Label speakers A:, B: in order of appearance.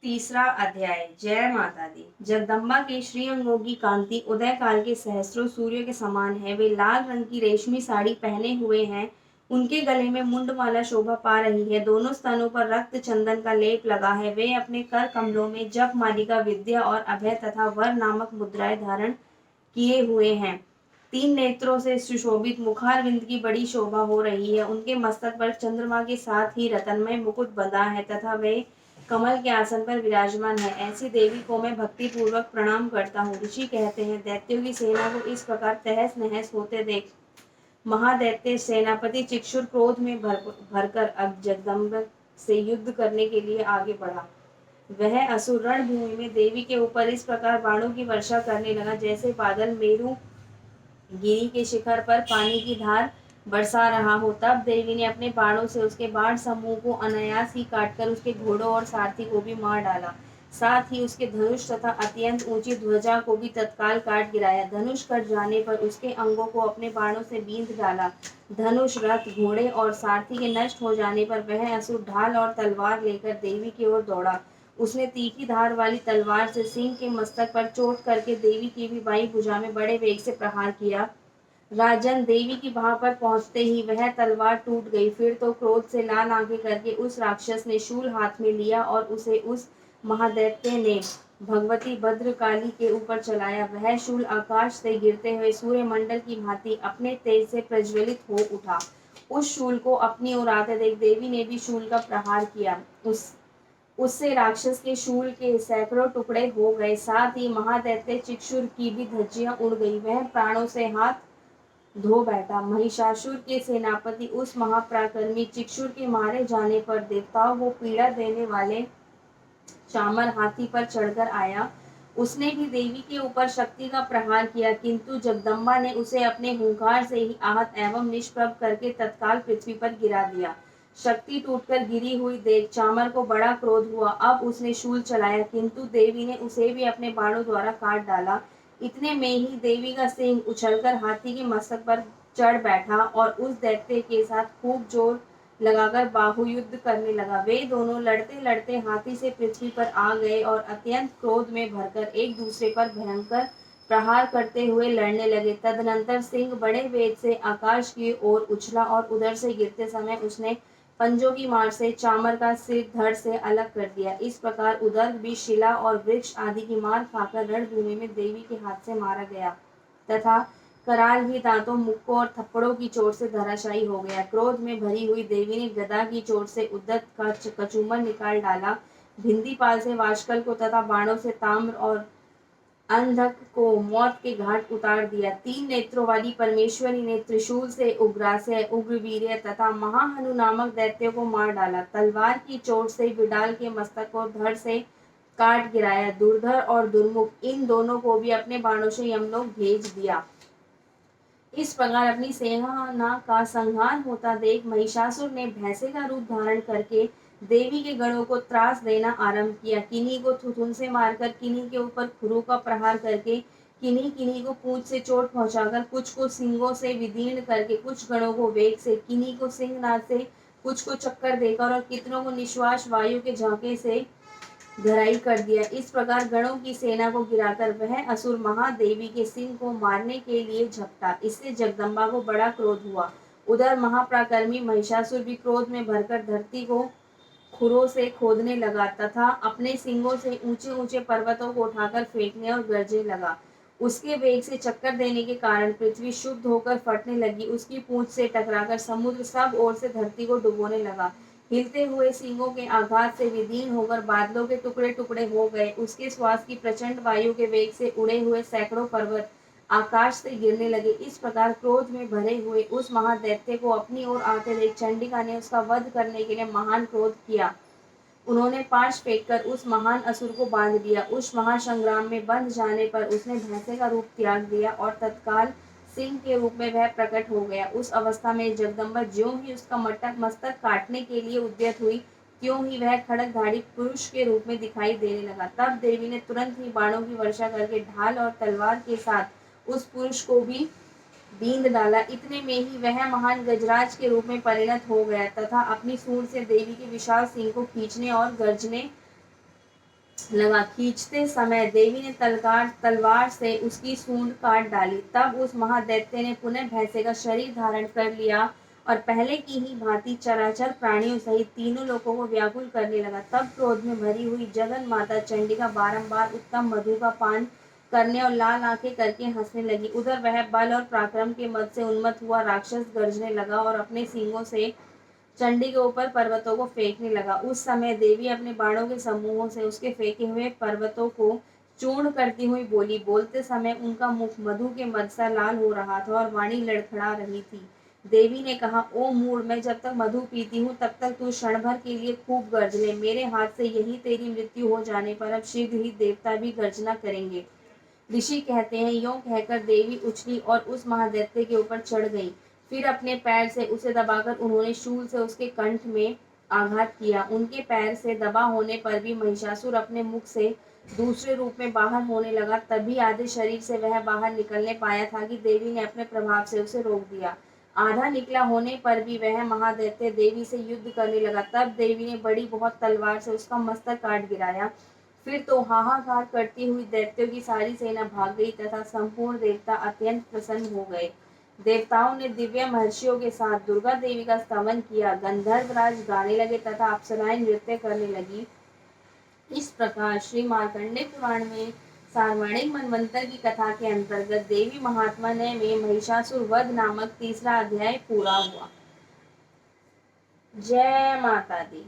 A: तीसरा अध्याय। जय माता दी। जगदम्बा के श्री अंगों की कांति उदय काल के सहस्त्रों सूर्य के समान है। वे लाल रंग की रेशमी साड़ी पहने हुए हैं। उनके गले में मुंडमाला शोभा पा रही है। दोनों स्तनों पर रक्त चंदन का लेप लगा है। वे अपने कर कमलों में जप मालिका विद्या और अभय तथा वर नामक मुद्राएं धारण किए हुए हैं। तीन नेत्रों से सुशोभित मुखारविंद की बड़ी शोभा हो रही है। उनके मस्तक पर चंद्रमा के साथ ही रतनमय मुकुट बंधा है तथा वे कमल के आसन पर विराजमान है। ऐसी देवी को मैं भक्ति पूर्वक प्रणाम करता हूँ। ऋषि कहते हैं, दैत्यों की सेना को इस प्रकार तहस नहस होते देख महादैत्य सेनापति चिक्षुर क्रोध में भरकर अब जगदम्ब से युद्ध करने के लिए आगे बढ़ा। वह असुर रणभूमि में देवी के ऊपर इस प्रकार बाणों की वर्षा करने लगा जैसे बादल मेरु गिरी के शिखर पर पानी की धार बरसा रहा हो। तब देवी ने अपने बाणों से उसके बाण समूह को अनायास ही काटकर उसके घोड़ों और सारथी को भी मार डाला। साथ ही उसके धनुष तथा अत्यंत ऊंची ध्वजा को भी तत्काल काट गिराया। धनुष कट जाने पर उसके अंगों को अपने बाणों से बींध डाला। धनुष, रथ, घोड़े और सारथी के नष्ट हो जाने पर वह असुर ढाल और तलवार लेकर देवी की ओर दौड़ा। उसने तीखी धार वाली तलवार से सिंह के मस्तक पर चोट करके देवी की भी बाई भुजा में बड़े वेग से प्रहार किया। राजन, देवी की बाह पर पहुंचते ही वह तलवार टूट गई। फिर तो क्रोध से लाल आंखें करके उस राक्षस ने शूल हाथ में लिया और उसे उस महादैत्य ने भगवती भद्रकाली के ऊपर चलाया। वह शूल आकाश से गिरते हुए सूर्यमंडल की भांति अपने तेज से प्रज्वलित हो उठा। उस शूल को अपनी ओर आते देख देवी ने भी शूल का प्रहार किया। उससे राक्षस के शूल के सैकड़ों टुकड़े हो गए। साथ ही महादैत्य चिक्षुर की भी धज्जियां उड़ गई। वह प्राणों से हाथ धो बैठा। महिषासुर के सेनापति उस महापराक्रमी चिक्षुर के मारे जाने पर देवताओं को पीड़ा देने वाले चामर हाथी पर चढ़कर आया। उसने भी देवी के ऊपर शक्ति का प्रहार किया, किंतु जगदम्बा ने उसे अपने हुंकार से ही आहत एवं निष्प्रभ करके तत्काल पृथ्वी पर गिरा दिया। शक्ति टूटकर गिरी हुई देख चामर को बड़ा क्रोध हुआ। अब उसने शूल चलाया, किंतु देवी ने उसे भी अपने बाणों द्वारा काट डाला। इतने में ही देवी का सिंह उछलकर हाथी के मस्तक पर चढ़ बैठा और उस दैत्य के साथ खूब जोर लगाकर बाहु युद्ध करने लगा। वे दोनों लड़ते लड़ते हाथी से पृथ्वी पर आ गए और अत्यंत क्रोध में भरकर एक दूसरे पर भयंकर प्रहार करते हुए लड़ने लगे। तदनंतर सिंह बड़े वेग से आकाश की ओर उछला और उधर से गिरते समय उसने पंजों की मार से चामर का सिर धड़ से अलग कर दिया। इस प्रकार उदर्भ भी शिला और वृक्ष आदि की मार खाकर रणभूमि में देवी के हाथ से मारा गया तथा कराल भी दांतों, मुक्कों और थप्पड़ों की चोट से धराशायी हो गया। क्रोध में भरी हुई देवी ने गदा की चोट से उद्दत का कचूमर निकाल डाला। भिंदीपाल से वाशकल को तथा बाणों से ताम्र और अंधक को मौत के घाट उतार दिया। तीन नेत्रों वाली परमेश्वरी ने त्रिशूल से उग्रासय, उग्रवीर्य तथा महाहनु नामक दैत्य को मार डाला। तलवार की चोट से विडाल के मस्तक को धड़ से काट गिराया। दुर्धर और दुर्मुख इन दोनों को भी अपने बाणों से यमलोक भेज दिया। इस प्रकार अपनी सेना का संहार होता देख महिषासुर ने भैंसे का रूप धारण करके देवी के गणों को त्रास देना आरंभ किया। किन्हीं को थुथुन से मारकर, किन्हीं के ऊपर खुरों का प्रहार करके, किन्हीं किन्हीं को पूंछ से चोट पहुंचाकर, कुछ को सिंगों से विदीर्ण करके, कुछ गणों को वेग से, किन्हीं को सिंहनाद से, कुछ को चक्कर देकर और कितनों को निश्वास वायु के झांके से धराई कर दिया। इस प्रकार गणों की सेना को गिराकर वह असुर महादेवी के सिंह को मारने के लिए झपटा। इससे जगदम्बा को बड़ा क्रोध हुआ। उधर महापराक्रमी महिषासुर भी क्रोध में भरकर धरती को खुरों से खोदने लगा तथा अपने सिंगों से ऊंचे ऊंचे पर्वतों को उठाकर फेंकने और गरजने लगा। उसके वेग से चक्कर देने के कारण पृथ्वी शुद्ध होकर फटने लगी। उसकी पूंछ से टकराकर समुद्र सब ओर से धरती को डुबोने लगा। हिलते हुए सिंगों के आघात से विदीर्ण होकर बादलों के टुकड़े टुकड़े हो गए। उसके श्वास की प्रचंड वायु के वेग से उड़े हुए सैकड़ों पर्वत आकाश से गिरने लगे। इस प्रकार क्रोध में भरे हुए उस महादैत्य को अपनी ओर आते देख चंडिका ने उसका वध करने के लिए महान क्रोध किया। उन्होंने पाश फेंककर उस महान असुर को बांध दिया। उस महासंग्राम में बंध जाने पर उसने भैंसे का रूप त्याग दिया और तत्काल सिंह के रूप में वह प्रकट हो गया। उस अवस्था में जगदम्बा ज्यों ही उसका मस्तक काटने के लिए उद्यत हुई, त्यों ही वह खड़गधारी पुरुष के रूप में दिखाई देने लगा। तब देवी ने तुरंत ही बाणों की वर्षा करके ढाल और तलवार के साथ उस पुरुष को भी बींद डाला। इतने में ही वह महान गजराज के रूप में परिणत हो गया तथा अपनी सूंड से देवी के विशाल सिंह को खींचने और गर्जने लगा। खींचते समय देवी ने तलवार से उसकी सूंड काट डाली। तब उस महादैत्य ने पुनः भैंसे का शरीर धारण कर लिया और पहले की ही भांति चराचर प्राणियों सहित तीनों लोगों को व्याकुल करने लगा। तब क्रोध में भरी हुई जगन माता चंडिका बारंबार उत्तम मधु का पान करने और लाल आंखें करके हंसने लगी। उधर वह बल और पराक्रम के मद से उन्मत्त हुआ राक्षस गर्जने लगा और अपने सींगों से चंडी के ऊपर पर्वतों को फेंकने लगा। उस समय देवी अपने बाणों के समूहों से उसके फेंके हुए पर्वतों को चूर्ण करती हुई बोली। बोलते समय उनका मुख मधु के मद सा लाल हो रहा था और वाणी लड़खड़ा रही थी। देवी ने कहा, ओ मूढ़, मैं जब तक मधु पीती हूँ तब तक तू क्षण भर के लिए खूब गर्ज ले। मेरे हाथ से यही तेरी मृत्यु हो जाने पर अब शीघ्र ही देवता भी गर्जना करेंगे। ऋषि कहते हैं, यों कहकर देवी उछली और उस महादैत्य के ऊपर चढ़ गई। फिर अपने पैर से उसे दबाकर उन्होंने शूल से उसके कंठ में आघात किया। उनके पैर से दबा होने पर भी महिषासुर अपने मुख से दूसरे रूप में बाहर होने लगा। तभी आधे शरीर से वह बाहर निकलने पाया था कि देवी ने अपने प्रभाव से उसे रोक दिया। आधा निकला होने पर भी वह महादैत्य देवी से युद्ध करने लगा। तब देवी ने बड़ी बहुत तलवार से उसका मस्तक काट गिराया। फिर तो हाहाकार करती हुई दैत्यों की सारी सेना भाग गई तथा संपूर्ण देवता अत्यंत प्रसन्न हो गए। देवताओं ने दिव्य महर्षियों के साथ दुर्गा देवी का स्तवन किया। गंधर्वराज गाने लगे तथा अप्सराएं नृत्य करने लगी। इस प्रकार श्री मार्कंडेय पुराण में सार्वणिक मनवंतर की कथा के अंतर्गत देवी महात्म्य में महिषासुर वध नामक तीसरा अध्याय पूरा हुआ। जय माता दी।